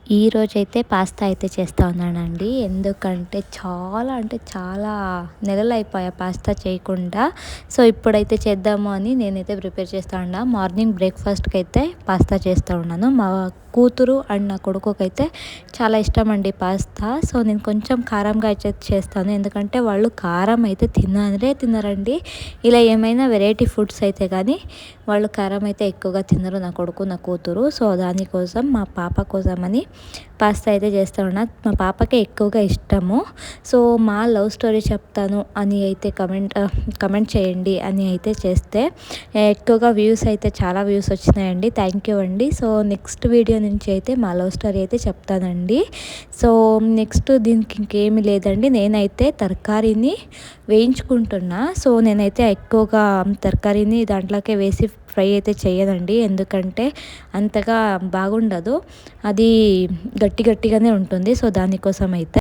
ఈరోజైతే పాస్తా అయితే చేస్తూ ఉన్నానండి. ఎందుకంటే చాలా నెలలైపోయా పాస్తా చేయకుండా. సో, ఇప్పుడైతే చేద్దాము అని నేనైతే ప్రిపేర్ చేస్తా ఉన్నా. మార్నింగ్ బ్రేక్‌ఫాస్ట్‌కైతే పాస్తా చేస్తూ ఉన్నాను. మా కూతురు అండ్ నా కొడుకుకైతే చాలా ఇష్టమండి పాస్తా. సో, నేను కొంచెం కారంగా అయితే చేస్తాను. ఎందుకంటే వాళ్ళు కారం అయితే తినరండి. ఇలా ఏమైనా వెరైటీ ఫుడ్స్ అయితే కానీ వాళ్ళు కారం అయితే ఎక్కువగా తినరు, నా కొడుకు, నా కూతురు. సో, దానికోసం మా పాప కోసమని పాస్తా అయితే చేస్తూ ఉన్నా. మా పాపకి ఎక్కువగా ఇష్టము. సో, మా లవ్ స్టోరీ చెప్తాను అని అయితే కమెంట్ చేయండి అని అయితే చేస్తే ఎక్కువగా వ్యూస్ అయితే చాలా వ్యూస్ వచ్చినాయండి. థ్యాంక్ యూ అండి. సో, నెక్స్ట్ వీడియో నుంచి అయితే మా లవ్ స్టోరీ అయితే చెప్తానండి. సో, నెక్స్ట్ దీనికి ఇంకేమీ లేదండి. నేనైతే తరకారీని వేయించుకుంటున్నా. సో, నేనైతే ఎక్కువగా తరకారీని దాంట్లోకే వేసి ఫ్రై అయితే చేయనండి. ఎందుకంటే అంతగా బాగుండదు, అది గట్టిగానే ఉంటుంది. సో, దానికోసం అయితే